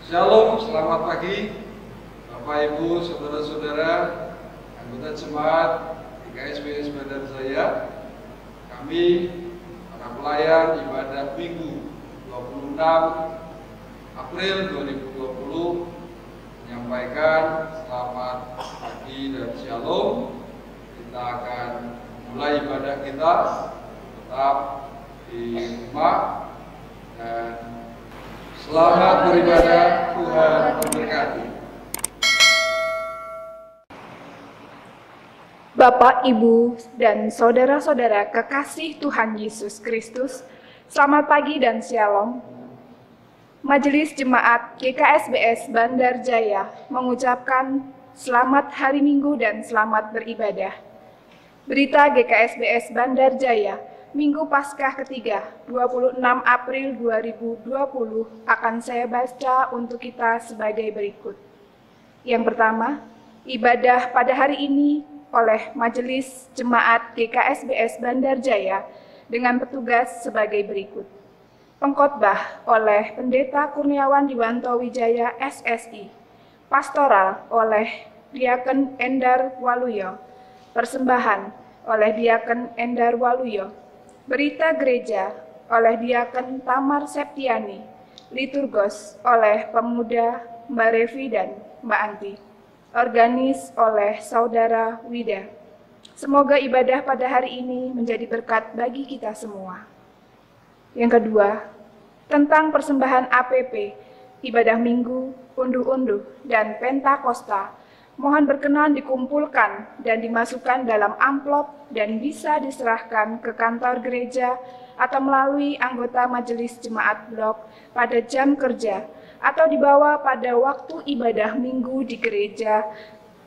Shalom, selamat pagi Bapak Ibu, Saudara-saudara, anggota jemaat GKSBS Bandar Jaya. Kami, para pelayan ibadah Minggu 26 April 2020 menyampaikan selamat pagi dan shalom. Kita akan mulai ibadah kita tetap di rumah dan selamat beribadah, Tuhan memberkati. Bapak, Ibu, dan saudara-saudara kekasih Tuhan Yesus Kristus, selamat pagi dan shalom. Majelis Jemaat GKSBS Bandar Jaya mengucapkan selamat hari Minggu dan selamat beribadah. Berita GKSBS Bandar Jaya, Minggu Paskah ketiga, 26 April 2020 akan saya baca untuk kita sebagai berikut. Yang pertama, ibadah pada hari ini oleh Majelis Jemaat GKSBS Bandar Jaya dengan petugas sebagai berikut. Pengkhotbah oleh Pendeta Kurniawan Diwanto Wijaya SSI, pastoral oleh Diaken Endar Waluyo, persembahan oleh Diaken Endar Waluyo, berita gereja oleh Diaken Tamar Septiani, liturgos oleh pemuda Mbak Revi dan Mbak Anti, organis oleh Saudara Wida. Semoga ibadah pada hari ini menjadi berkat bagi kita semua. Yang kedua, tentang persembahan APP, ibadah minggu, unduh-unduh, dan Pentakosta, mohon berkenan dikumpulkan dan dimasukkan dalam amplop dan bisa diserahkan ke kantor gereja atau melalui anggota majelis jemaat blok pada jam kerja atau dibawa pada waktu ibadah minggu di gereja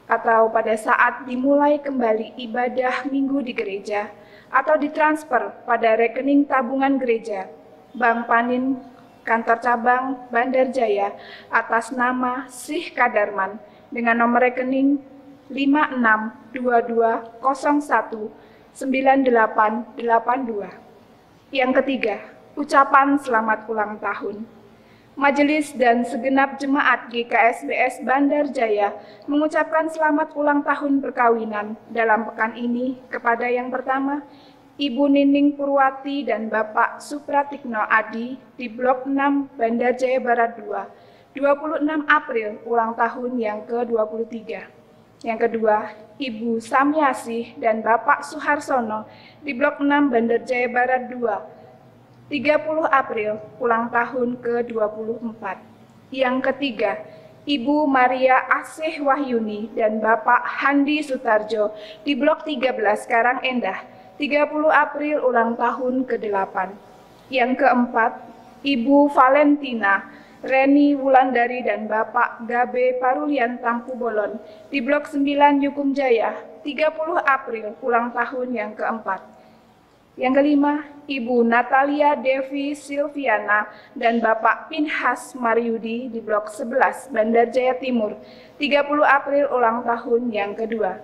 atau pada saat dimulai kembali ibadah minggu di gereja atau ditransfer pada rekening tabungan gereja, Bank Panin, kantor cabang Bandar Jaya atas nama Syih Kadarman dengan nomor rekening 5622019882. Yang ketiga, ucapan selamat ulang tahun. Majelis dan segenap jemaat GKSBS Bandar Jaya mengucapkan selamat ulang tahun perkawinan dalam pekan ini kepada yang pertama, Ibu Nining Purwati dan Bapak Supratikno Adi di Blok 6 Bandar Jaya Barat 2, 26 April ulang tahun yang ke-23. Yang kedua, Ibu Samyasih dan Bapak Suharsono di Blok 6 Bandar Jaya Barat 2, 30 April ulang tahun ke-24. Yang ketiga, Ibu Maria Asih Wahyuni dan Bapak Handi Sutarjo di Blok 13 Karangendah, 30 April ulang tahun ke-8. Yang keempat, Ibu Valentina Reni Wulandari dan Bapak Gabe Parulian Tampu Bolon di Blok 9 Yukum Jaya, 30 April ulang tahun yang keempat. Yang kelima, Ibu Natalia Devi Silviana dan Bapak Pinhas Mariudi di Blok 11 Bandar Jaya Timur, 30 April ulang tahun yang kedua.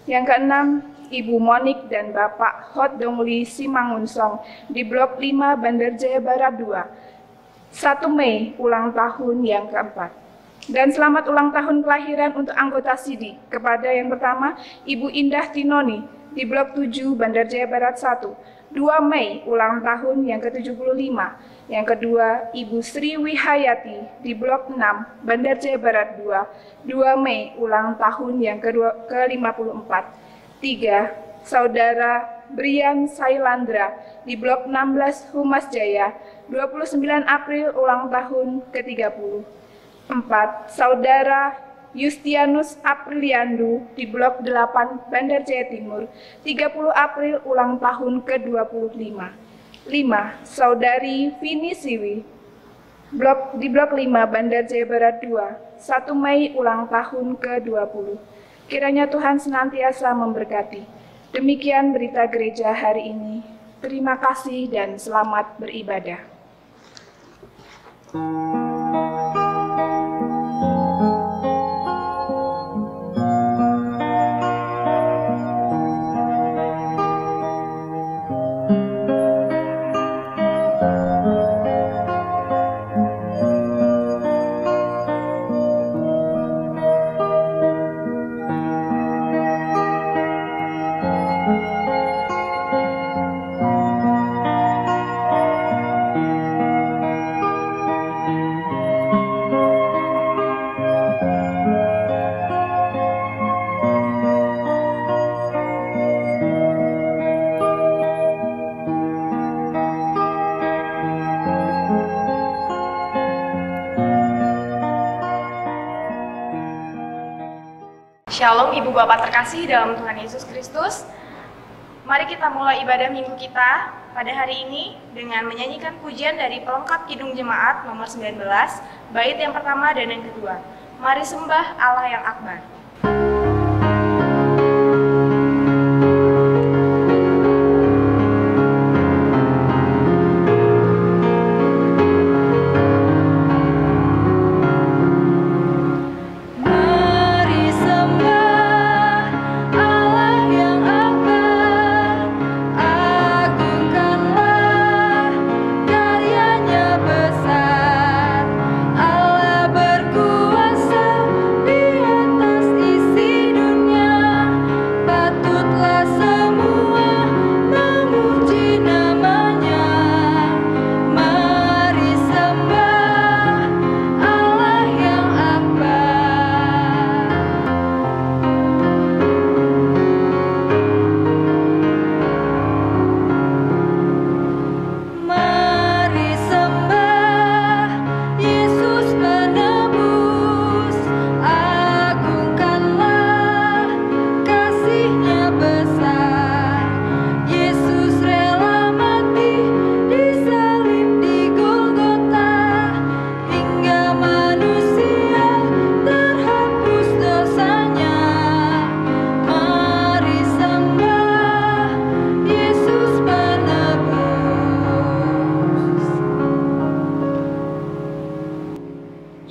Yang keenam, Ibu Monik dan Bapak Hot Dongli Simangunsong di Blok 5 Bandar Jaya Barat 2, 1 Mei ulang tahun yang keempat. Dan selamat ulang tahun kelahiran untuk anggota SIDI kepada yang pertama, Ibu Indah Tinoni di Blok 7 Bandar Jaya Barat 1, 2 Mei ulang tahun yang ke-75. Yang kedua, Ibu Sri Wihayati di Blok 6 Bandar Jaya Barat 2, 2 Mei ulang tahun yang ke-54. 3. Saudara Brian Sailandra di Blok 16 Humas Jaya, 29 April ulang tahun ke-30. 4. Saudara Yustianus Apriliandu di Blok 8 Bandar Jaya Timur, 30 April ulang tahun ke-25. 5. Saudari Vini Siwi di Blok 5 Bandar Jaya Barat 2, 1 Mei ulang tahun ke-20. Kiranya Tuhan senantiasa memberkati. Demikian berita gereja hari ini. Terima kasih dan selamat beribadah. Shalom Ibu Bapak terkasih dalam Tuhan Yesus Kristus. Mari kita mulai ibadah minggu kita pada hari ini dengan menyanyikan pujian dari pelengkap Kidung Jemaat nomor 19, bait yang pertama dan yang kedua. Mari sembah Allah yang akbar.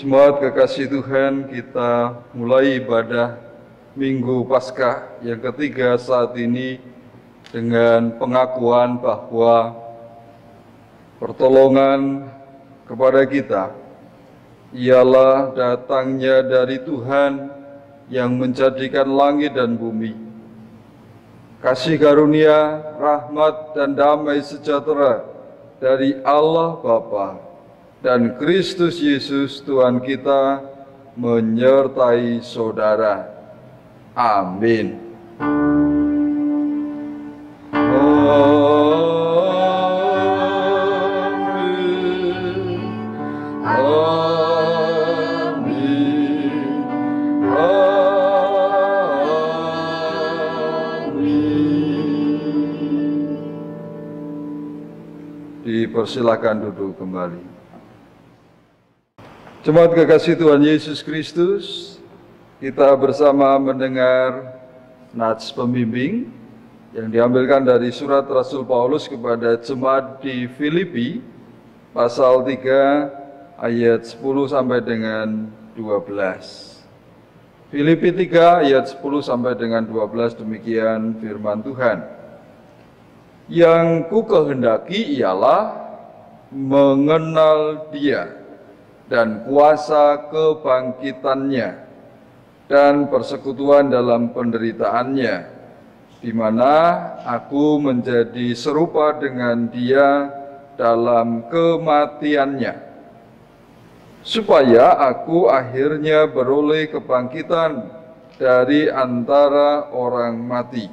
Jemaat kekasih Tuhan, kita mulai ibadah Minggu Paskah yang ketiga saat ini dengan pengakuan bahwa pertolongan kepada kita ialah datangnya dari Tuhan yang menjadikan langit dan bumi. Kasih karunia, rahmat, dan damai sejahtera dari Allah Bapa dan Kristus Yesus Tuhan kita menyertai saudara. Amin. Dipersilakan duduk kembali. Jemaat kekasih Tuhan Yesus Kristus, kita bersama mendengar nats pembimbing yang diambilkan dari surat Rasul Paulus kepada jemaat di Filipi, pasal 3 ayat 10 sampai dengan 12. Filipi 3 ayat 10 sampai dengan 12, demikian firman Tuhan. Yang ku kehendaki ialah mengenal Dia dan kuasa kebangkitannya dan persekutuan dalam penderitaannya, di mana aku menjadi serupa dengan Dia dalam kematiannya, supaya aku akhirnya beroleh kebangkitan dari antara orang mati.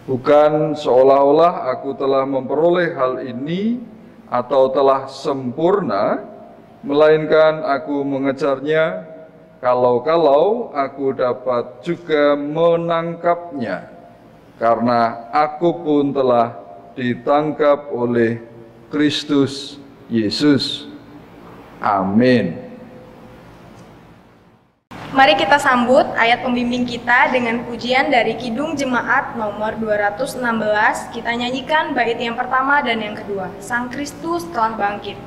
Bukan seolah-olah aku telah memperoleh hal ini atau telah sempurna, melainkan aku mengejarnya, kalau-kalau aku dapat juga menangkapnya, karena aku pun telah ditangkap oleh Kristus Yesus. Amin. Mari kita sambut ayat pembimbing kita dengan pujian dari Kidung Jemaat nomor 216. Kita nyanyikan bait yang pertama dan yang kedua. Sang Kristus telah bangkit.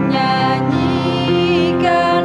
Nyanyikan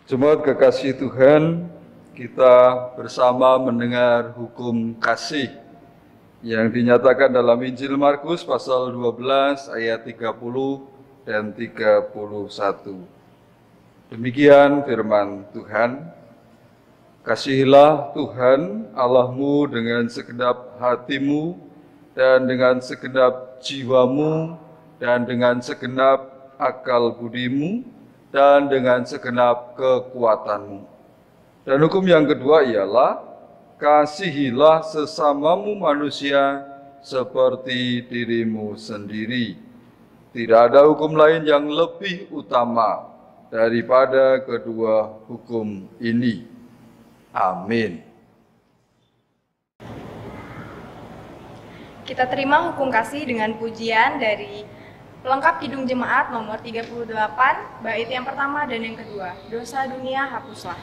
Jemaat kekasih Tuhan, kita bersama mendengar hukum kasih yang dinyatakan dalam Injil Markus pasal 12 ayat 30 dan 31. Demikian firman Tuhan. Kasihilah Tuhan Allahmu dengan segenap hatimu dan dengan segenap jiwamu dan dengan segenap akal budimu dan dengan segenap kekuatanmu. Dan hukum yang kedua ialah kasihilah sesamamu manusia seperti dirimu sendiri. Tidak ada hukum lain yang lebih utama daripada kedua hukum ini. Amin. Kita terima hukum kasih dengan pujian dari Pelengkap Kidung Jemaat nomor 38, bait yang pertama dan yang kedua. Dosa dunia hapuslah.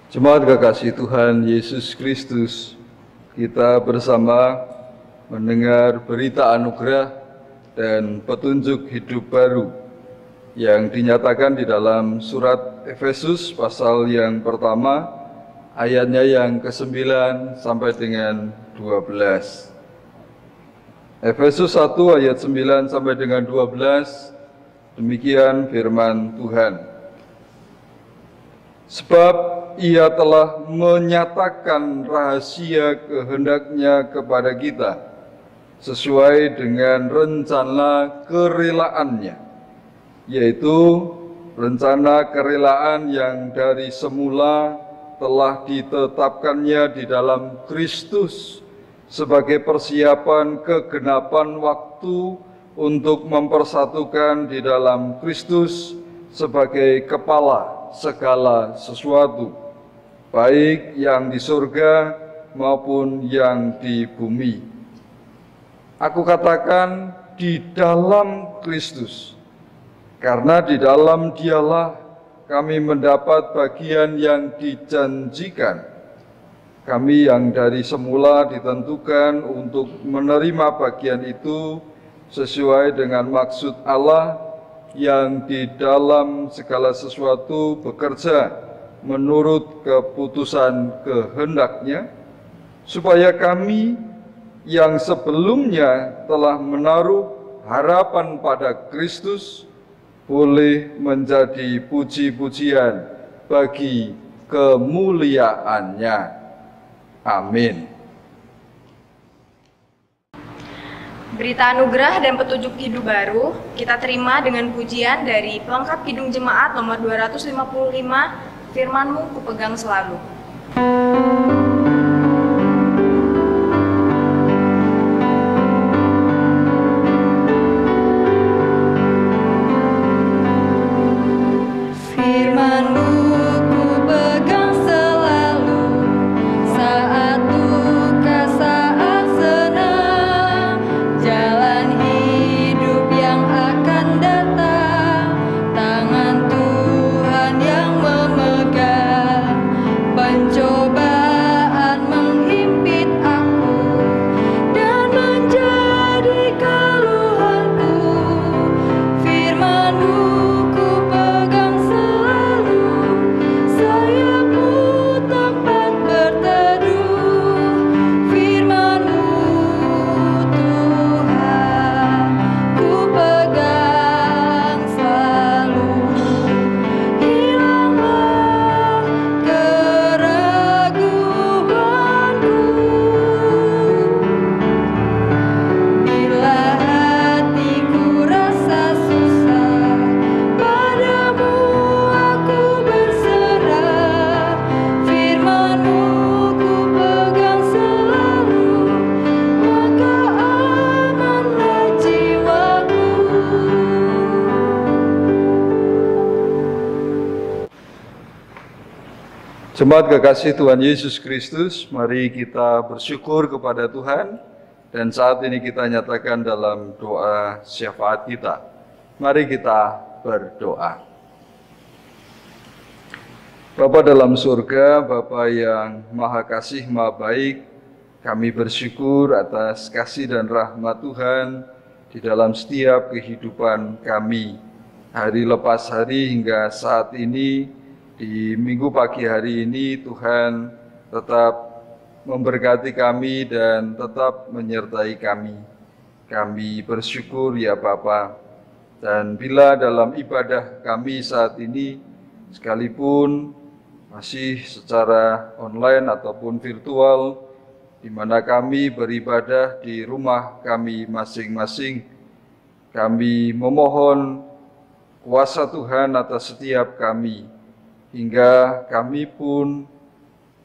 Jemaat kekasih Tuhan Yesus Kristus, kita bersama mendengar berita anugerah dan petunjuk hidup baru yang dinyatakan di dalam surat Efesus pasal yang pertama, ayatnya yang ke-9 sampai dengan 12. Efesus 1 ayat 9 sampai dengan 12, demikian firman Tuhan. Sebab Ia telah menyatakan rahasia kehendaknya kepada kita, sesuai dengan rencana kerelaannya, yaitu rencana kerelaan yang dari semula telah ditetapkannya di dalam Kristus sebagai persiapan kegenapan waktu untuk mempersatukan di dalam Kristus sebagai kepala segala sesuatu, baik yang di surga maupun yang di bumi. Aku katakan di dalam Kristus, karena di dalam Dialah kami mendapat bagian yang dijanjikan. Kami yang dari semula ditentukan untuk menerima bagian itu sesuai dengan maksud Allah yang di dalam segala sesuatu bekerja menurut keputusan kehendak-Nya, supaya kami yang sebelumnya telah menaruh harapan pada Kristus boleh menjadi puji-pujian bagi kemuliaan-Nya. Amin. Berita anugerah dan petunjuk hidup baru kita terima dengan pujian dari pelengkap Kidung Jemaat nomor 255, Firman-Mu kupegang selalu. Jemaat kekasih Tuhan Yesus Kristus, mari kita bersyukur kepada Tuhan dan saat ini kita nyatakan dalam doa syafaat kita. Mari kita berdoa. Bapa dalam surga, Bapa yang maha kasih, maha baik, kami bersyukur atas kasih dan rahmat Tuhan di dalam setiap kehidupan kami. Hari lepas hari hingga saat ini, di minggu pagi hari ini Tuhan tetap memberkati kami dan tetap menyertai kami. Kami bersyukur ya Bapa. Dan bila dalam ibadah kami saat ini, sekalipun masih secara online ataupun virtual, di mana kami beribadah di rumah kami masing-masing, kami memohon kuasa Tuhan atas setiap kami, hingga kami pun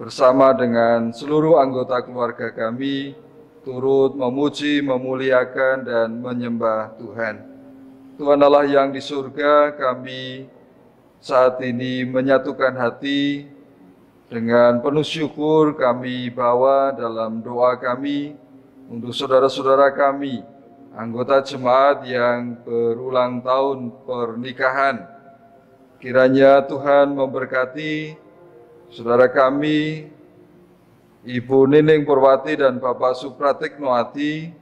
bersama dengan seluruh anggota keluarga kami turut memuji, memuliakan, dan menyembah Tuhan. Tuhan Allah yang di surga, kami saat ini menyatukan hati dengan penuh syukur kami bawa dalam doa kami untuk saudara-saudara kami, anggota jemaat yang berulang tahun pernikahan. Kiranya Tuhan memberkati saudara kami, Ibu Nining Purwati dan Bapak Supratiknoati,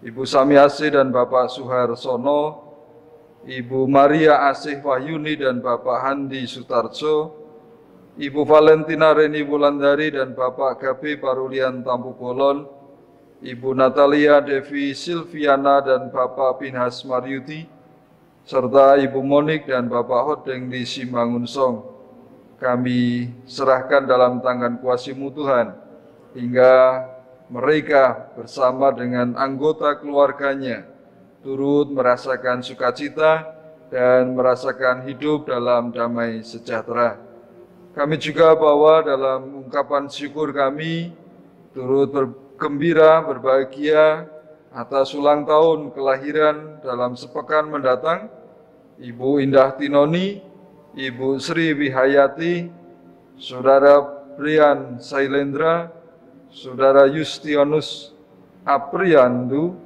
Ibu Samiasih dan Bapak Suharsono, Ibu Maria Asih Wahyuni dan Bapak Handi Sutarjo, Ibu Valentina Reni Wulandari dan Bapak Gabe Parulian Tampu Bolon, Ibu Natalia Devi Silviana dan Bapak Pinhas Maryuti, serta Ibu Monik dan Bapak Hodeng di Simangunsong. Kami serahkan dalam tangan kuasa-Mu Tuhan, hingga mereka bersama dengan anggota keluarganya turut merasakan sukacita dan merasakan hidup dalam damai sejahtera. Kami juga bawa dalam ungkapan syukur kami turut bergembira, berbahagia atas ulang tahun kelahiran dalam sepekan mendatang Ibu Indah Tinoni, Ibu Sri Wihayati, Saudara Brian Sailendra, Saudara Justionus Apriandu,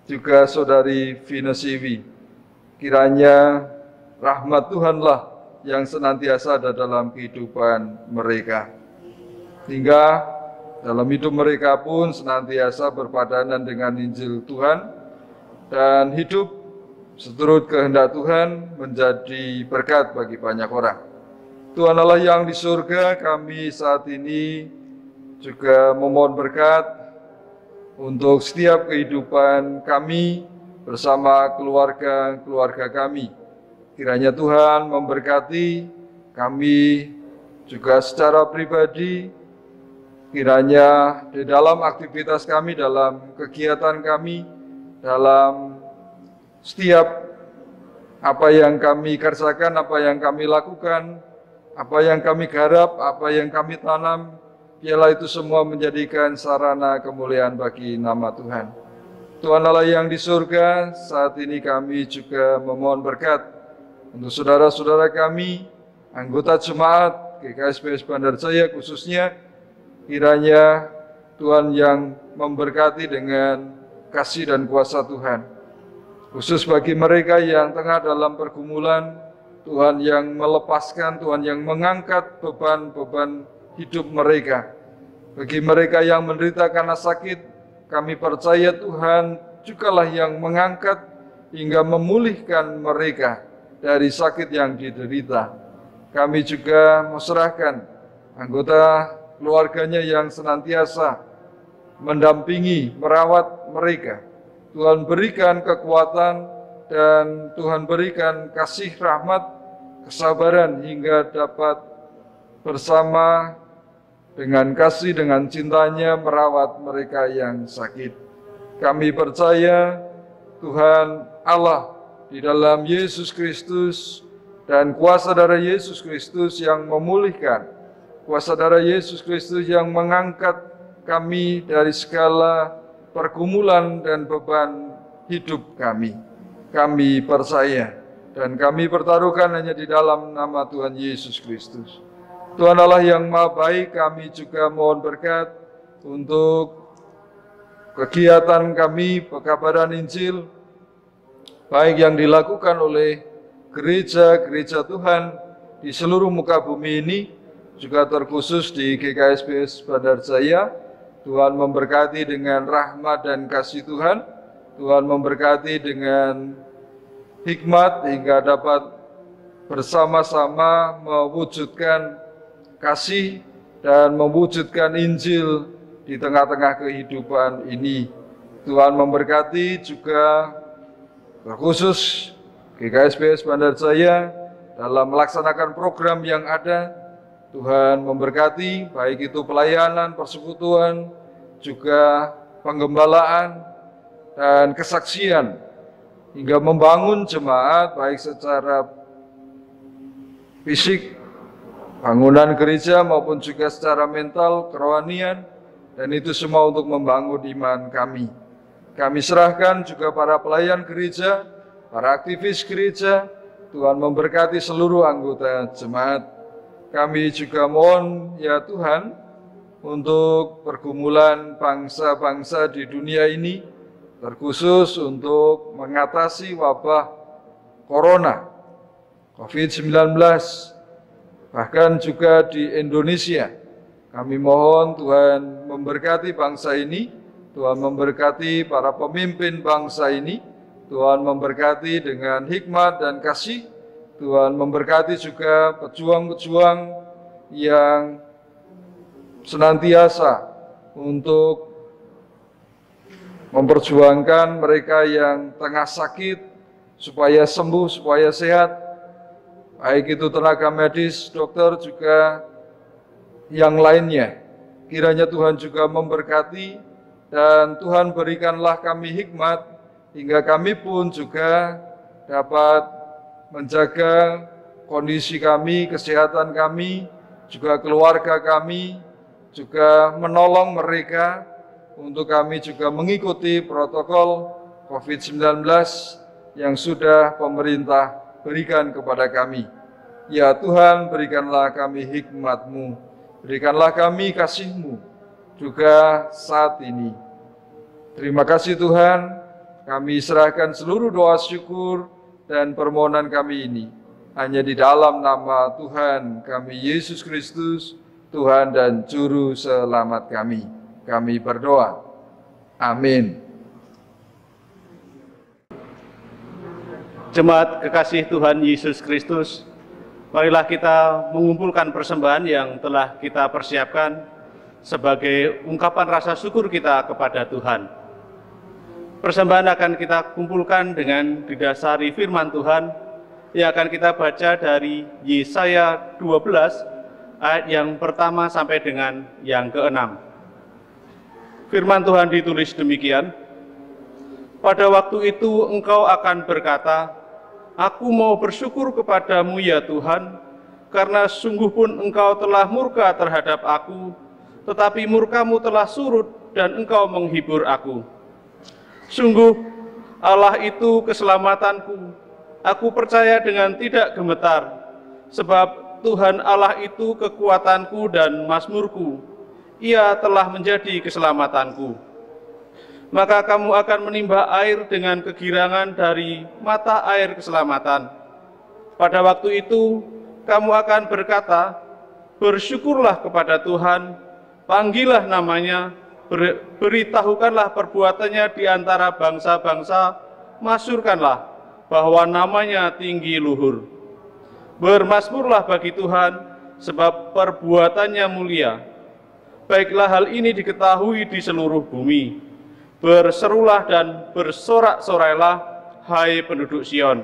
juga Saudari Vinesiwi. Kiranya rahmat Tuhanlah yang senantiasa ada dalam kehidupan mereka, hingga dalam hidup mereka pun senantiasa berpadanan dengan Injil Tuhan dan hidup seturut kehendak Tuhan menjadi berkat bagi banyak orang. Tuhan Allah yang di surga, kami saat ini juga memohon berkat untuk setiap kehidupan kami bersama keluarga-keluarga kami. Kiranya Tuhan memberkati kami juga secara pribadi. Kiranya di dalam aktivitas kami, dalam kegiatan kami, dalam setiap apa yang kami kerjakan, apa yang kami lakukan, apa yang kami garap, apa yang kami tanam, biarlah itu semua menjadikan sarana kemuliaan bagi nama Tuhan. Tuhan Allah yang di surga, saat ini kami juga memohon berkat untuk saudara-saudara kami, anggota jemaat GKSBS Bandar Jaya khususnya, kiranya Tuhan yang memberkati dengan kasih dan kuasa Tuhan. Khusus bagi mereka yang tengah dalam pergumulan, Tuhan yang melepaskan, Tuhan yang mengangkat beban-beban hidup mereka. Bagi mereka yang menderita karena sakit, kami percaya Tuhan jugalah yang mengangkat hingga memulihkan mereka dari sakit yang diderita. Kami juga menyerahkan anggota keluarganya yang senantiasa mendampingi, merawat mereka. Tuhan berikan kekuatan dan Tuhan berikan kasih rahmat, kesabaran hingga dapat bersama dengan kasih, dengan cintanya merawat mereka yang sakit. Kami percaya Tuhan Allah di dalam Yesus Kristus dan kuasa darah Yesus Kristus yang memulihkan, kuasa darah Yesus Kristus yang mengangkat kami dari segala pergumulan dan beban hidup kami. Kami percaya dan kami pertaruhkan hanya di dalam nama Tuhan Yesus Kristus. Tuhan Allah yang Maha Baik, kami juga mohon berkat untuk kegiatan kami pekabaran Injil, baik yang dilakukan oleh gereja-gereja Tuhan di seluruh muka bumi ini, juga terkhusus di GKSBS Bandar Jaya. Tuhan memberkati dengan rahmat dan kasih Tuhan, Tuhan memberkati dengan hikmat hingga dapat bersama-sama mewujudkan kasih dan mewujudkan Injil di tengah-tengah kehidupan ini. Tuhan memberkati juga terkhusus GKSBS Bandar Jaya dalam melaksanakan program yang ada. Tuhan memberkati baik itu pelayanan, persekutuan, juga penggembalaan dan kesaksian hingga membangun jemaat baik secara fisik, bangunan gereja maupun juga secara mental, kerohanian, dan itu semua untuk membangun iman kami. Kami serahkan juga para pelayan gereja, para aktivis gereja, Tuhan memberkati seluruh anggota jemaat. Kami juga mohon ya Tuhan untuk pergumulan bangsa-bangsa di dunia ini, terkhusus untuk mengatasi wabah Corona, COVID-19, bahkan juga di Indonesia. Kami mohon Tuhan memberkati bangsa ini, Tuhan memberkati para pemimpin bangsa ini, Tuhan memberkati dengan hikmat dan kasih, Tuhan memberkati juga pejuang-pejuang yang senantiasa untuk memperjuangkan mereka yang tengah sakit supaya sembuh, supaya sehat, baik itu tenaga medis, dokter, juga yang lainnya. Kiranya Tuhan juga memberkati dan Tuhan berikanlah kami hikmat hingga kami pun juga dapat menjaga kondisi kami, kesehatan kami, juga keluarga kami, juga menolong mereka untuk kami juga mengikuti protokol COVID-19 yang sudah pemerintah berikan kepada kami. Ya Tuhan, berikanlah kami hikmat-Mu, berikanlah kami kasih-Mu juga saat ini. Terima kasih Tuhan, kami serahkan seluruh doa syukur dan permohonan kami ini hanya di dalam nama Tuhan kami Yesus Kristus, Tuhan dan Juru Selamat kami. Kami berdoa. Amin. Jemaat kekasih Tuhan Yesus Kristus, marilah kita mengumpulkan persembahan yang telah kita persiapkan sebagai ungkapan rasa syukur kita kepada Tuhan. Persembahan akan kita kumpulkan dengan didasari firman Tuhan yang akan kita baca dari Yesaya 12 ayat yang pertama sampai dengan yang ke-6. Firman Tuhan ditulis demikian, Pada waktu itu engkau akan berkata, "Aku mau bersyukur kepadamu ya Tuhan, karena sungguh pun engkau telah murka terhadap aku, tetapi murkamu telah surut dan engkau menghibur aku. Sungguh Allah itu keselamatanku, aku percaya dengan tidak gemetar, sebab Tuhan Allah itu kekuatanku dan mazmurku, Ia telah menjadi keselamatanku. Maka kamu akan menimba air dengan kegirangan dari mata air keselamatan. Pada waktu itu, kamu akan berkata, bersyukurlah kepada Tuhan, panggillah namanya, beritahukanlah perbuatannya di antara bangsa-bangsa, masyurkanlah bahwa namanya tinggi luhur. Bermazmurlah bagi Tuhan, sebab perbuatannya mulia. Baiklah hal ini diketahui di seluruh bumi. Berserulah dan bersorak-sorailah, hai penduduk Sion,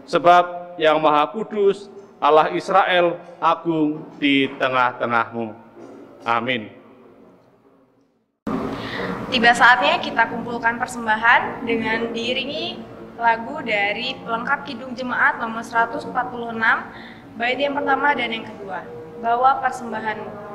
sebab Yang Maha Kudus, Allah Israel, agung di tengah-tengahmu. Amin. Tiba saatnya kita kumpulkan persembahan dengan diiringi lagu dari pelengkap Kidung Jemaat nomor 146, bait yang pertama dan yang kedua. Bawa persembahanmu.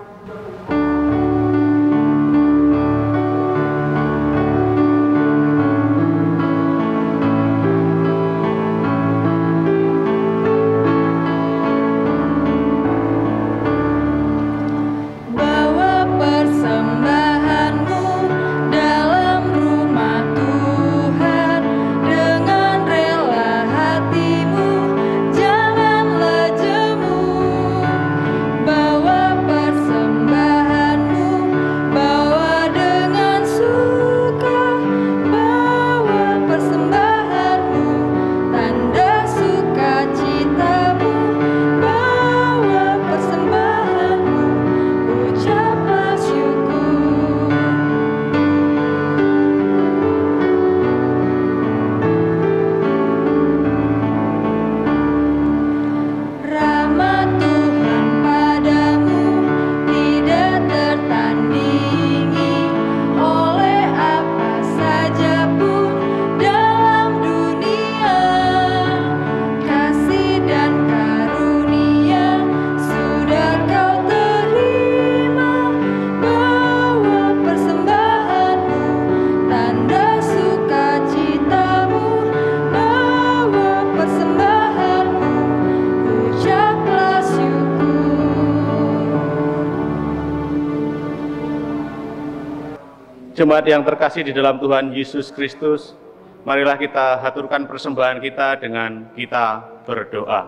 Jemaat yang terkasih di dalam Tuhan Yesus Kristus, marilah kita haturkan persembahan kita dengan kita berdoa.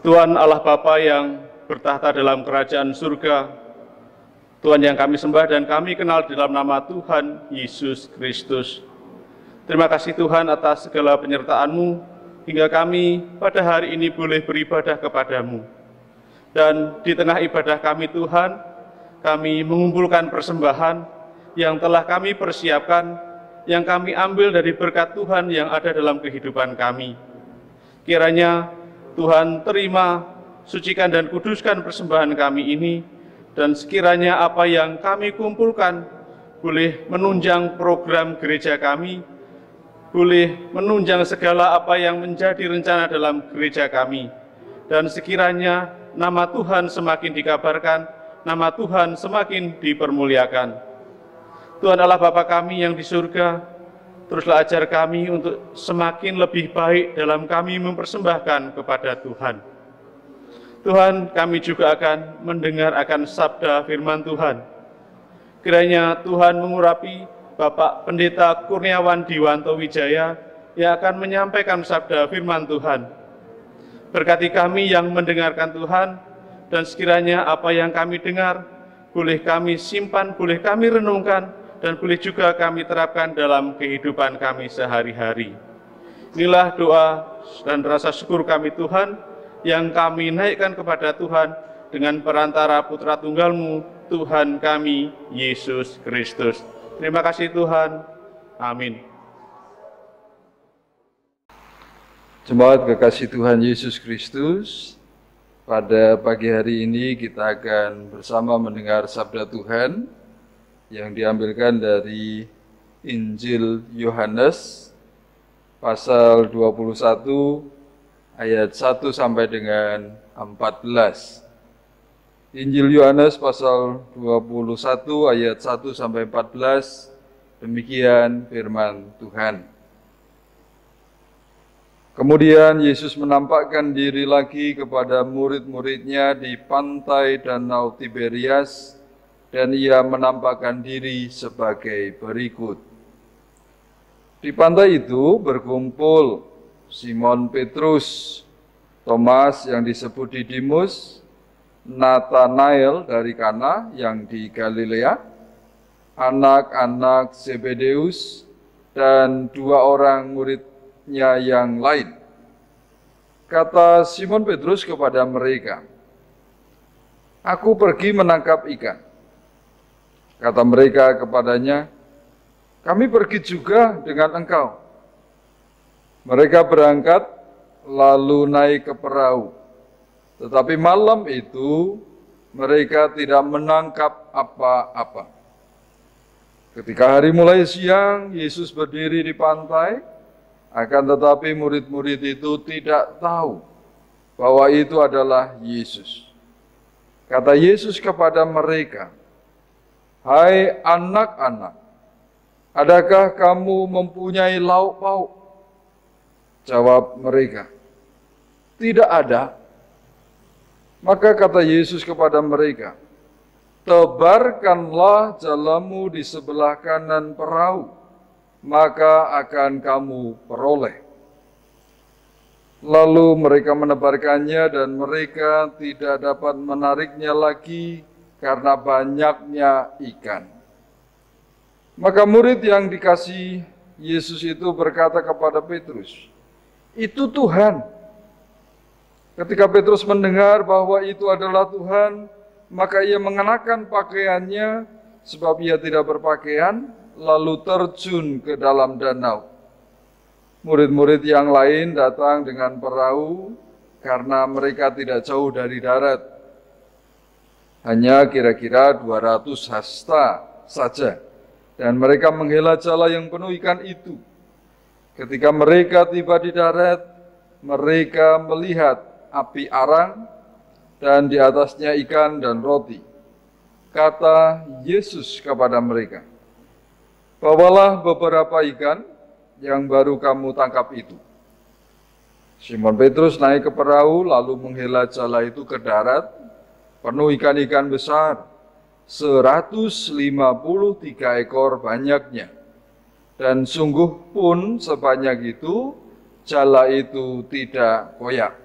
Tuhan Allah Bapa yang bertahta dalam kerajaan surga, Tuhan yang kami sembah dan kami kenal di dalam nama Tuhan Yesus Kristus. Terima kasih Tuhan atas segala penyertaan-Mu, hingga kami pada hari ini boleh beribadah kepadamu. Dan di tengah ibadah kami Tuhan, kami mengumpulkan persembahan yang telah kami persiapkan, yang kami ambil dari berkat Tuhan yang ada dalam kehidupan kami. Kiranya Tuhan terima, sucikan dan kuduskan persembahan kami ini, dan sekiranya apa yang kami kumpulkan boleh menunjang program gereja kami, boleh menunjang segala apa yang menjadi rencana dalam gereja kami, dan sekiranya nama Tuhan semakin dikabarkan, nama Tuhan semakin dipermuliakan. Tuhan Allah Bapa kami yang di surga, teruslah ajar kami untuk semakin lebih baik dalam kami mempersembahkan kepada Tuhan. Tuhan, kami juga akan mendengar akan sabda firman Tuhan. Kiranya Tuhan mengurapi Bapak Pendeta Kurniawan Diwanto Wijaya yang akan menyampaikan sabda firman Tuhan. Berkati kami yang mendengarkan Tuhan, dan sekiranya apa yang kami dengar boleh kami simpan, boleh kami renungkan, dan boleh juga kami terapkan dalam kehidupan kami sehari-hari. Inilah doa dan rasa syukur kami Tuhan, yang kami naikkan kepada Tuhan dengan perantara Putra Tunggal-Mu, Tuhan kami, Yesus Kristus. Terima kasih Tuhan. Amin. Jemaat kekasih Tuhan Yesus Kristus, pada pagi hari ini kita akan bersama mendengar sabda Tuhan yang diambilkan dari Injil Yohanes pasal 21 ayat 1 sampai dengan 14. Injil Yohanes pasal 21 ayat 1 sampai 14, demikian firman Tuhan. Kemudian Yesus menampakkan diri lagi kepada murid-muridnya di pantai Danau Tiberias, dan ia menampakkan diri sebagai berikut. Di pantai itu berkumpul Simon Petrus, Thomas yang disebut Didimus, Nathanael dari Kana yang di Galilea, anak-anak Zebedeus, dan 2 orang muridnya yang lain. Kata Simon Petrus kepada mereka, "Aku pergi menangkap ikan." Kata mereka kepadanya, "Kami pergi juga dengan engkau." Mereka berangkat lalu naik ke perahu. Tetapi malam itu mereka tidak menangkap apa-apa. Ketika hari mulai siang, Yesus berdiri di pantai, akan tetapi murid-murid itu tidak tahu bahwa itu adalah Yesus. Kata Yesus kepada mereka, "Hai anak-anak, adakah kamu mempunyai lauk pauk?" Jawab mereka, "Tidak ada." Maka kata Yesus kepada mereka, "Tebarkanlah jalamu di sebelah kanan perahu, maka akan kamu peroleh." Lalu mereka menebarkannya dan mereka tidak dapat menariknya lagi karena banyaknya ikan. Maka murid yang dikasihi Yesus itu berkata kepada Petrus, "Itu Tuhan." Ketika Petrus mendengar bahwa itu adalah Tuhan, maka ia mengenakan pakaiannya sebab ia tidak berpakaian, lalu terjun ke dalam danau. Murid-murid yang lain datang dengan perahu karena mereka tidak jauh dari darat. Hanya kira-kira 200 hasta saja, dan mereka menghela jala yang penuh ikan itu. Ketika mereka tiba di darat, mereka melihat api arang dan di atasnya ikan dan roti. Kata Yesus kepada mereka, "Bawalah beberapa ikan yang baru kamu tangkap itu." Simon Petrus naik ke perahu lalu menghela jala itu ke darat, penuh ikan-ikan besar, 153 ekor banyaknya. Dan sungguh pun sebanyak itu, jala itu tidak koyak.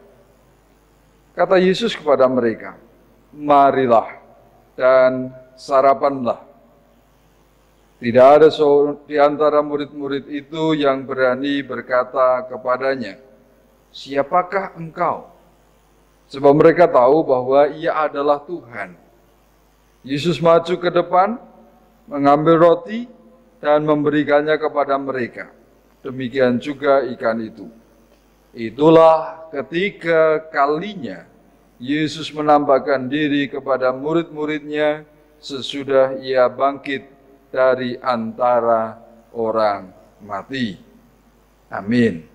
Kata Yesus kepada mereka, "Marilah dan sarapanlah." Tidak ada di antara murid-murid itu yang berani berkata kepadanya, "Siapakah engkau?" Sebab mereka tahu bahwa ia adalah Tuhan. Yesus maju ke depan, mengambil roti, dan memberikannya kepada mereka. Demikian juga ikan itu. Itulah ketiga kalinya Yesus menampakkan diri kepada murid-muridnya sesudah ia bangkit dari antara orang mati. Amin.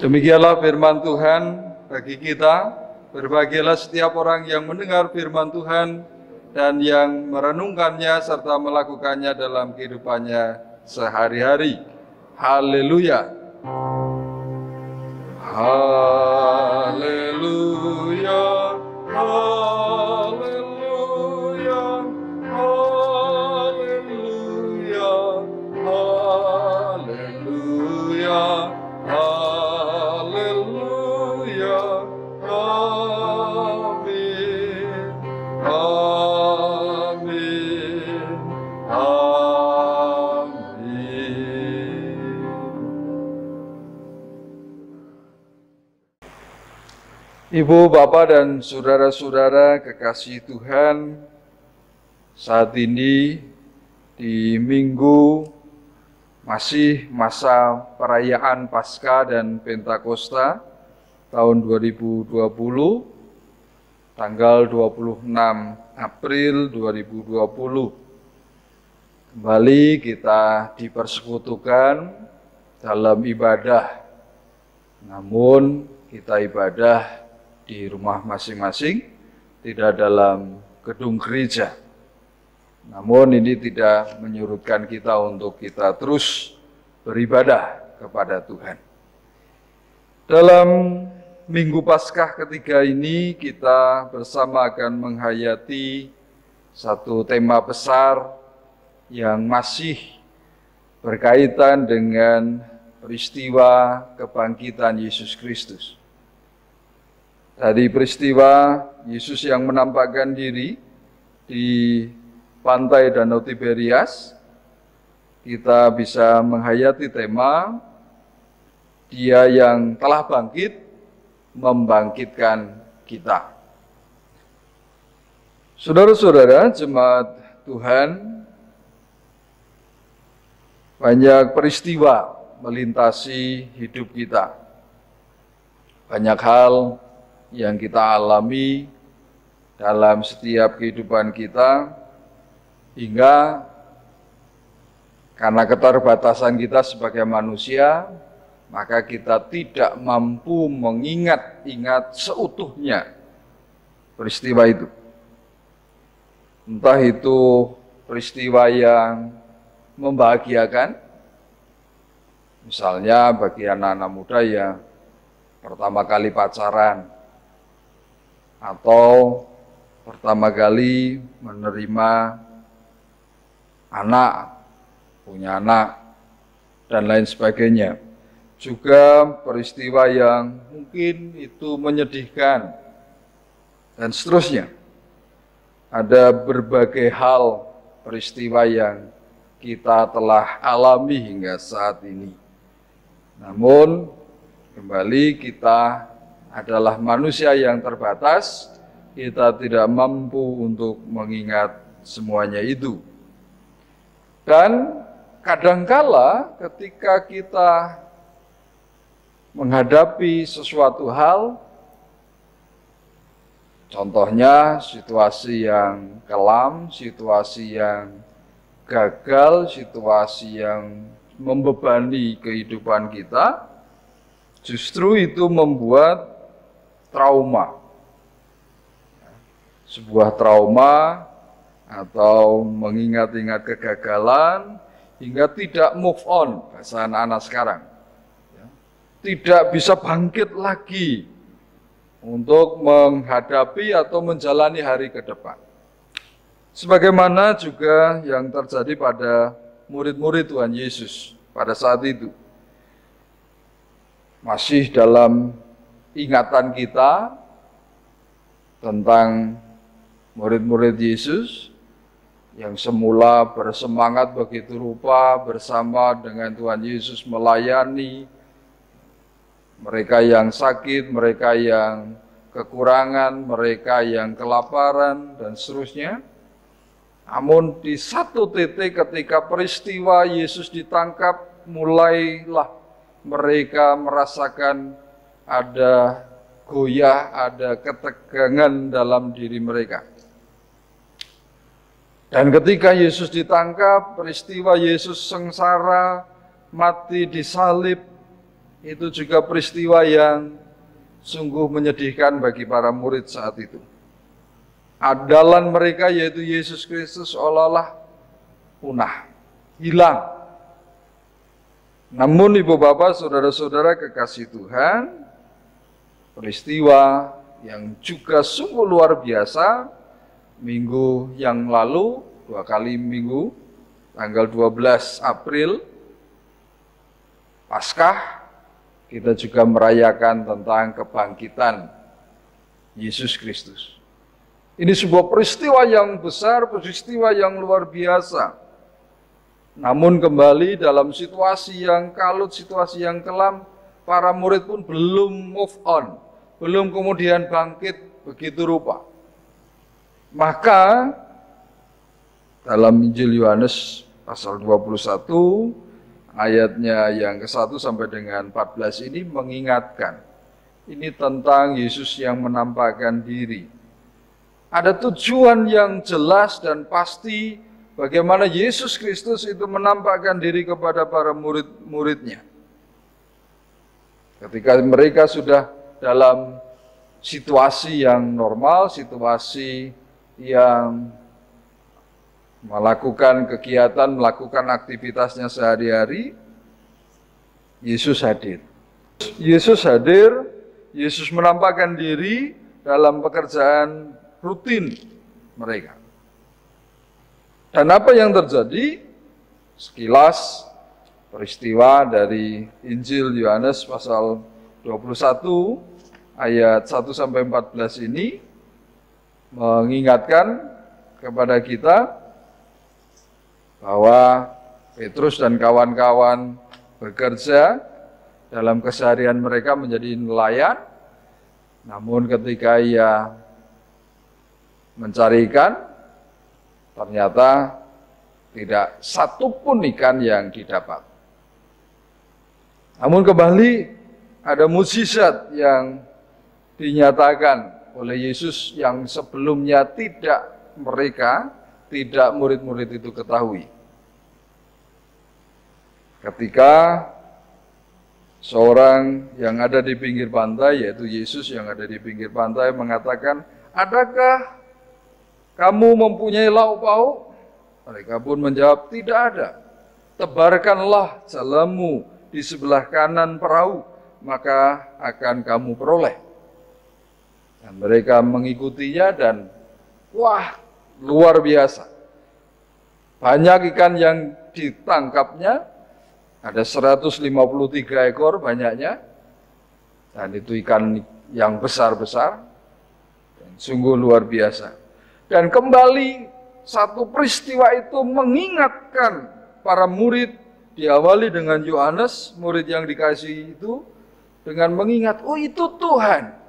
Demikianlah firman Tuhan bagi kita. Berbahagialah setiap orang yang mendengar firman Tuhan dan yang merenungkannya serta melakukannya dalam kehidupannya sehari-hari. Haleluya. Haleluya. Haleluya. Haleluya. Haleluya. Haleluya. Amin. Amin. Amin. Ibu, Bapak, dan saudara-saudara kekasih Tuhan, saat ini di minggu masih masa perayaan Paskah dan Pentakosta tahun 2020, tanggal 26 April 2020. Kembali kita dipersekutukan dalam ibadah, namun kita ibadah di rumah masing-masing, tidak dalam gedung gereja. Namun ini tidak menyurutkan kita untuk kita terus beribadah kepada Tuhan. Dalam Minggu Paskah ketiga ini kita bersama akan menghayati satu tema besar yang masih berkaitan dengan peristiwa kebangkitan Yesus Kristus. Dari peristiwa Yesus yang menampakkan diri di pantai Danau Tiberias, kita bisa menghayati tema Dia yang telah bangkit membangkitkan kita. Saudara-saudara, jemaat Tuhan, banyak peristiwa melintasi hidup kita. Banyak hal yang kita alami dalam setiap kehidupan kita, hingga karena keterbatasan kita sebagai manusia, maka kita tidak mampu mengingat-ingat seutuhnya peristiwa itu. Entah itu peristiwa yang membahagiakan, misalnya bagi anak-anak muda yang pertama kali pacaran, atau pertama kali menerima anak, punya anak, dan lain sebagainya. Juga peristiwa yang mungkin itu menyedihkan, dan seterusnya. Ada berbagai hal peristiwa yang kita telah alami hingga saat ini. Namun, kembali kita adalah manusia yang terbatas, kita tidak mampu untuk mengingat semuanya itu. Dan kadangkala ketika kita menghadapi sesuatu hal, contohnya situasi yang kelam, situasi yang gagal, situasi yang membebani kehidupan kita, justru itu membuat trauma. Sebuah trauma atau mengingat-ingat kegagalan hingga tidak move on, bahasa anak-anak sekarang. Tidak bisa bangkit lagi untuk menghadapi atau menjalani hari ke depan. Sebagaimana juga yang terjadi pada murid-murid Tuhan Yesus pada saat itu. Masih dalam ingatan kita tentang murid-murid Yesus yang semula bersemangat begitu rupa bersama dengan Tuhan Yesus melayani mereka yang sakit, mereka yang kekurangan, mereka yang kelaparan, dan seterusnya. Namun di satu titik ketika peristiwa Yesus ditangkap, mulailah mereka merasakan ada goyah, ada ketegangan dalam diri mereka. Dan ketika Yesus ditangkap, peristiwa Yesus sengsara, mati disalib, itu juga peristiwa yang sungguh menyedihkan bagi para murid saat itu. Andalan mereka yaitu Yesus Kristus seolah-olah punah, hilang. Namun ibu bapak, saudara-saudara kekasih Tuhan, peristiwa yang juga sungguh luar biasa, minggu yang lalu, 2 kali minggu, tanggal 12 April, Paskah, kita juga merayakan tentang kebangkitan Yesus Kristus. Ini sebuah peristiwa yang besar, peristiwa yang luar biasa. Namun kembali dalam situasi yang kalut, situasi yang kelam, para murid pun belum move on, belum kemudian bangkit begitu rupa. Maka dalam Injil Yohanes pasal 21, ayatnya yang ke-1 sampai dengan 14 ini mengingatkan. Ini tentang Yesus yang menampakkan diri. Ada tujuan yang jelas dan pasti bagaimana Yesus Kristus itu menampakkan diri kepada para murid-muridnya. Ketika mereka sudah dalam situasi yang normal, situasi yang melakukan kegiatan, melakukan aktivitasnya sehari-hari, Yesus hadir. Yesus hadir, Yesus menampakkan diri dalam pekerjaan rutin mereka. Dan apa yang terjadi? Sekilas peristiwa dari Injil Yohanes pasal 21 ayat 1-14 ini mengingatkan kepada kita bahwa Petrus dan kawan-kawan bekerja dalam keseharian mereka menjadi nelayan, namun ketika ia mencari ikan, ternyata tidak satupun ikan yang didapat. Namun kembali ada mukjizat yang dinyatakan oleh Yesus yang sebelumnya tidak murid-murid itu ketahui. Ketika seorang yang ada di pinggir pantai, yaitu Yesus yang ada di pinggir pantai, mengatakan, "Adakah kamu mempunyai lauk pauk?" Mereka pun menjawab, "Tidak ada." "Tebarkanlah jalamu di sebelah kanan perahu, maka akan kamu peroleh." Dan mereka mengikutinya dan wah, luar biasa. Banyak ikan yang ditangkapnya, ada 153 ekor banyaknya, dan itu ikan yang besar-besar, dan sungguh luar biasa. Dan kembali satu peristiwa itu mengingatkan para murid, diawali dengan Yohanes, murid yang dikasihi itu, dengan mengingat, oh itu Tuhan.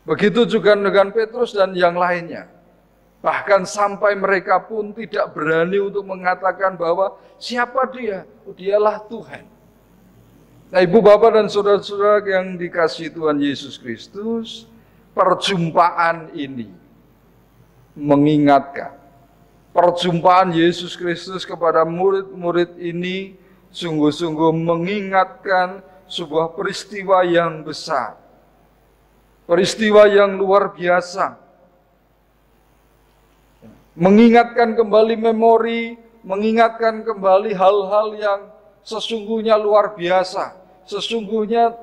Begitu juga dengan Petrus dan yang lainnya. Bahkan sampai mereka pun tidak berani untuk mengatakan bahwa siapa dia? Oh, dialah Tuhan. Nah, ibu bapak dan saudara-saudara yang dikasihi Tuhan Yesus Kristus, perjumpaan ini mengingatkan. Perjumpaan Yesus Kristus kepada murid-murid ini sungguh-sungguh mengingatkan sebuah peristiwa yang besar. Peristiwa yang luar biasa. Mengingatkan kembali memori, mengingatkan kembali hal-hal yang sesungguhnya luar biasa. Sesungguhnya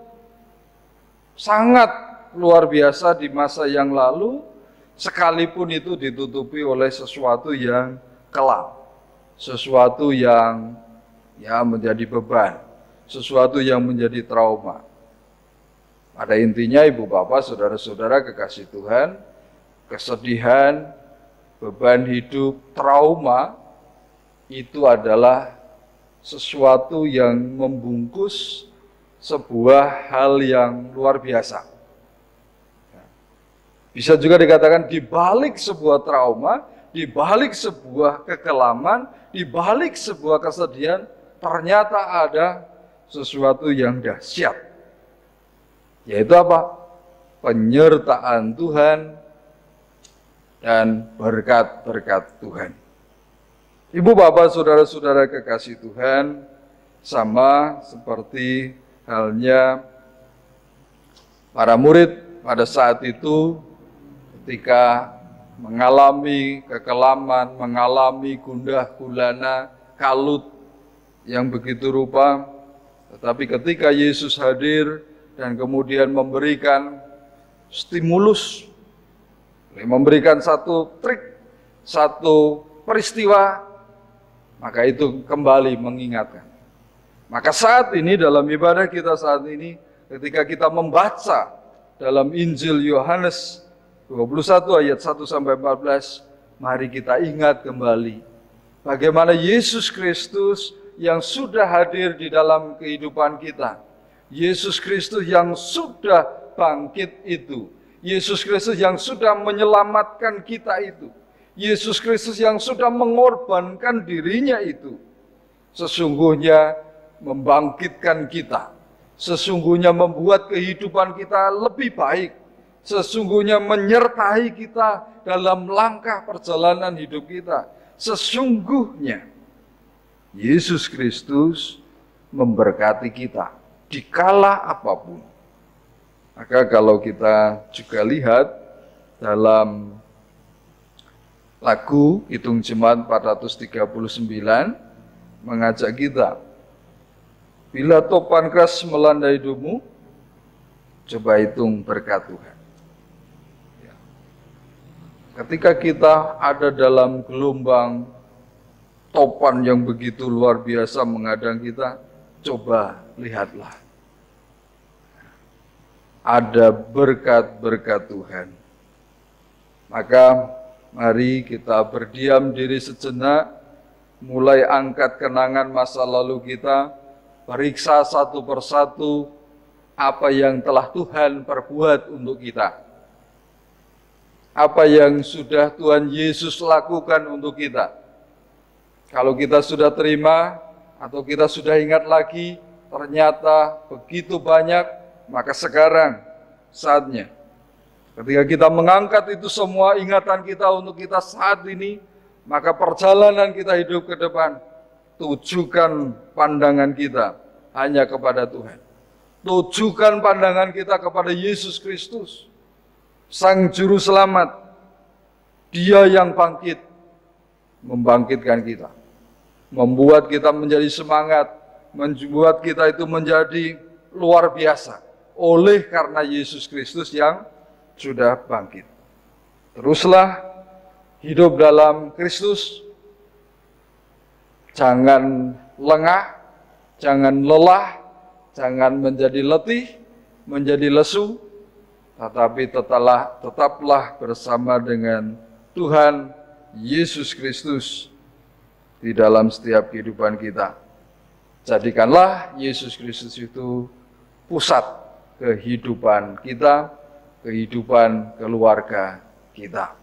sangat luar biasa di masa yang lalu, sekalipun itu ditutupi oleh sesuatu yang kelam. Sesuatu yang menjadi beban. Sesuatu yang menjadi trauma. Pada intinya ibu bapak, saudara-saudara kekasih Tuhan, kesedihan, beban hidup, trauma, itu adalah sesuatu yang membungkus sebuah hal yang luar biasa. Bisa juga dikatakan di balik sebuah trauma, di balik sebuah kekelaman, di balik sebuah kesedihan, ternyata ada sesuatu yang dahsyat. Yaitu apa? Penyertaan Tuhan dan berkat-berkat Tuhan. Ibu bapak saudara-saudara kekasih Tuhan, sama seperti halnya para murid pada saat itu ketika mengalami kekelaman, mengalami gundah gulana, kalut yang begitu rupa, tetapi ketika Yesus hadir dan kemudian memberikan stimulus, memberikan satu trik, satu peristiwa, maka itu kembali mengingatkan. Maka saat ini dalam ibadah kita saat ini, ketika kita membaca dalam Injil Yohanes 21 ayat 1-14, mari kita ingat kembali bagaimana Yesus Kristus yang sudah hadir di dalam kehidupan kita. Yesus Kristus yang sudah bangkit itu. Yesus Kristus yang sudah menyelamatkan kita itu. Yesus Kristus yang sudah mengorbankan dirinya itu. Sesungguhnya membangkitkan kita. Sesungguhnya membuat kehidupan kita lebih baik. Sesungguhnya menyertai kita dalam langkah perjalanan hidup kita. sesungguhnya Yesus Kristus memberkati kita di kala apapun. Maka kalau kita juga lihat dalam lagu Kidung Jemaat 439 mengajak kita, bila topan keras melanda hidupmu, coba hitung berkat Tuhan. Ketika kita ada dalam gelombang topan yang begitu luar biasa menghadang kita, coba lihatlah. Ada berkat-berkat Tuhan. Maka mari kita berdiam diri sejenak, mulai angkat kenangan masa lalu kita, periksa satu persatu apa yang telah Tuhan perbuat untuk kita. Apa yang sudah Tuhan Yesus lakukan untuk kita. Kalau kita sudah terima atau kita sudah ingat lagi, ternyata begitu banyak, maka sekarang saatnya. Ketika kita mengangkat itu semua ingatan kita untuk kita saat ini, maka perjalanan kita hidup ke depan, tujukan pandangan kita hanya kepada Tuhan. Tujukan pandangan kita kepada Yesus Kristus, Sang Juru Selamat. Dia yang bangkit, membangkitkan kita, membuat kita menjadi semangat, membuat kita itu menjadi luar biasa, oleh karena Yesus Kristus yang sudah bangkit. Teruslah hidup dalam Kristus, jangan lengah, jangan lelah, jangan menjadi letih, menjadi lesu, tetapi tetaplah bersama dengan Tuhan Yesus Kristus di dalam setiap kehidupan kita. Jadikanlah Yesus Kristus itu pusat kehidupan kita, kehidupan keluarga kita.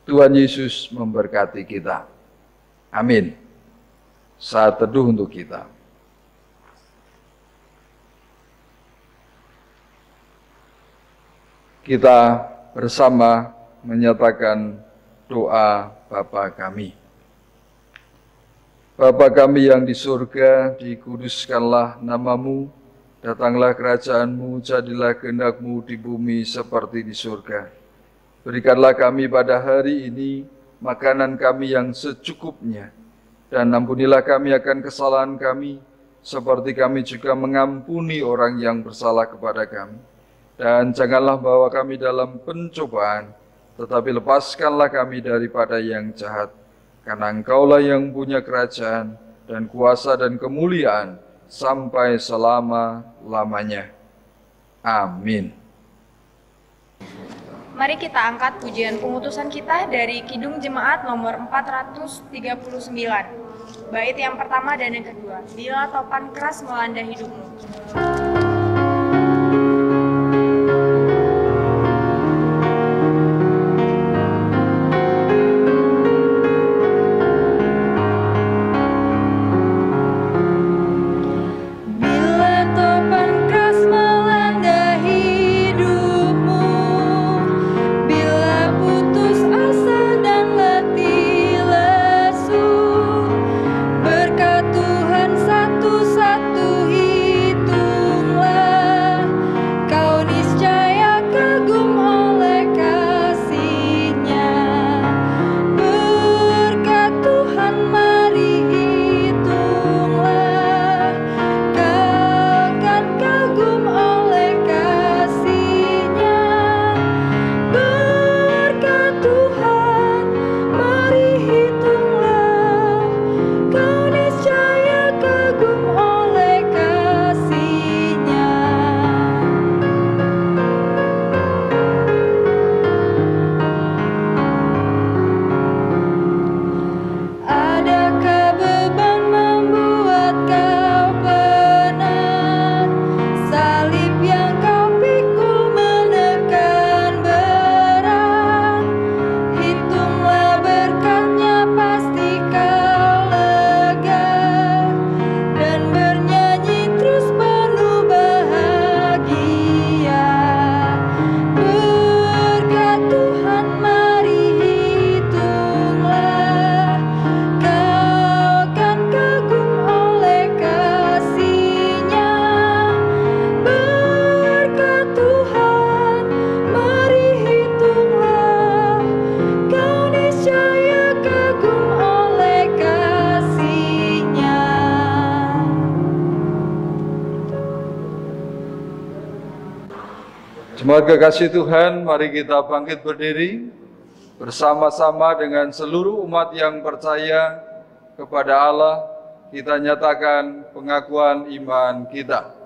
Tuhan Yesus memberkati kita. Amin. Saat teduh untuk kita. Kita bersama menyatakan doa Bapa kami. Bapa kami yang di surga, dikuduskanlah namamu, datanglah kerajaanmu, jadilah kehendak-mu di bumi seperti di surga. Berikanlah kami pada hari ini makanan kami yang secukupnya, dan ampunilah kami akan kesalahan kami, seperti kami juga mengampuni orang yang bersalah kepada kami. Dan janganlah bawa kami dalam pencobaan, tetapi lepaskanlah kami daripada yang jahat. Karena Engkaulah yang punya kerajaan dan kuasa dan kemuliaan sampai selama-lamanya. Amin. Mari kita angkat pujian pengutusan kita dari Kidung Jemaat nomor 439. Bait yang pertama dan yang kedua. Bila topan keras melanda hidupmu. Berkat Tuhan satu-satu itu Jemaat kekasih Tuhan, mari kita bangkit berdiri bersama-sama dengan seluruh umat yang percaya kepada Allah. Kita nyatakan pengakuan iman kita.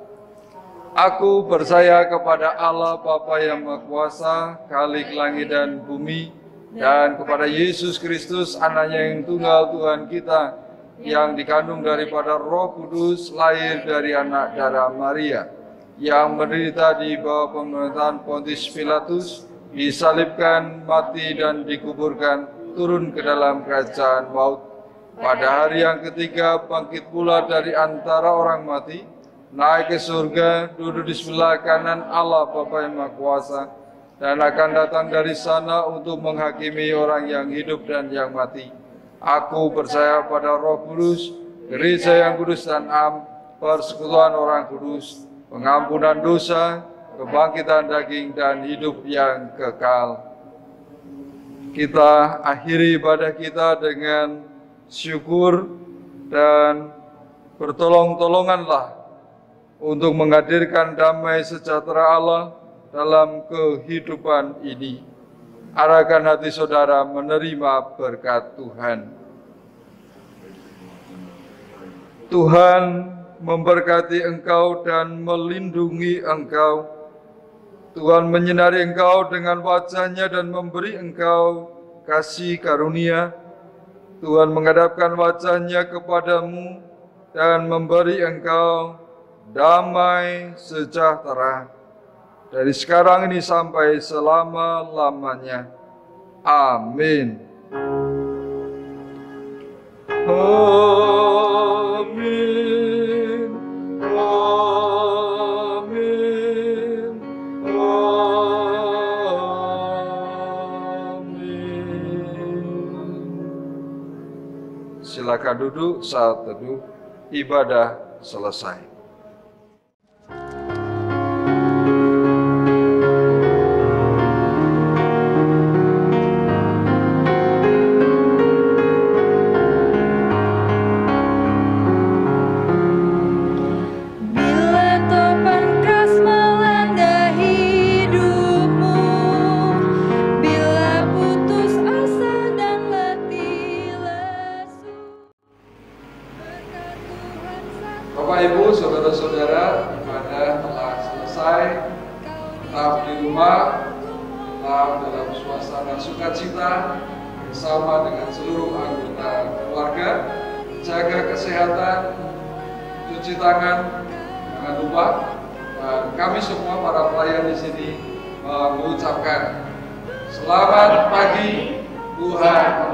Aku percaya kepada Allah Bapa yang Maha Kuasa, Khalik langit dan bumi, dan kepada Yesus Kristus, Anaknya yang tunggal Tuhan kita, yang dikandung daripada Roh Kudus, lahir dari anak darah Maria, yang menderita di bawah pemerintahan Pontius Pilatus, disalibkan, mati dan dikuburkan, turun ke dalam kerajaan maut. Pada hari yang ketiga bangkit pula dari antara orang mati, naik ke surga, duduk di sebelah kanan Allah Bapa yang Maha Kuasa, dan akan datang dari sana untuk menghakimi orang yang hidup dan yang mati. Aku percaya pada Roh Kudus, gereja yang kudus dan am, persekutuan orang kudus, pengampunan dosa, kebangkitan daging, dan hidup yang kekal. Kita akhiri ibadah kita dengan syukur dan bertolong-tolonganlah untuk menghadirkan damai sejahtera Allah dalam kehidupan ini. Arahkan hati saudara menerima berkat Tuhan. Tuhan memberkati engkau dan melindungi engkau. Tuhan menyinari engkau dengan wajah-Nya dan memberi engkau kasih karunia. Tuhan menghadapkan wajah-Nya kepadamu dan memberi engkau damai sejahtera dari sekarang ini sampai selama-lamanya. Amin. Amin. Amin. Amin. Silakan duduk saat teduh. Ibadah selesai. Bapak Ibu, saudara-saudara, ibadah telah selesai. Tetap di rumah, tetap dalam suasana sukacita bersama dengan seluruh anggota keluarga. Jaga kesehatan, cuci tangan, jangan lupa. Dan kami semua para pelayan di sini mengucapkan selamat pagi, Tuhan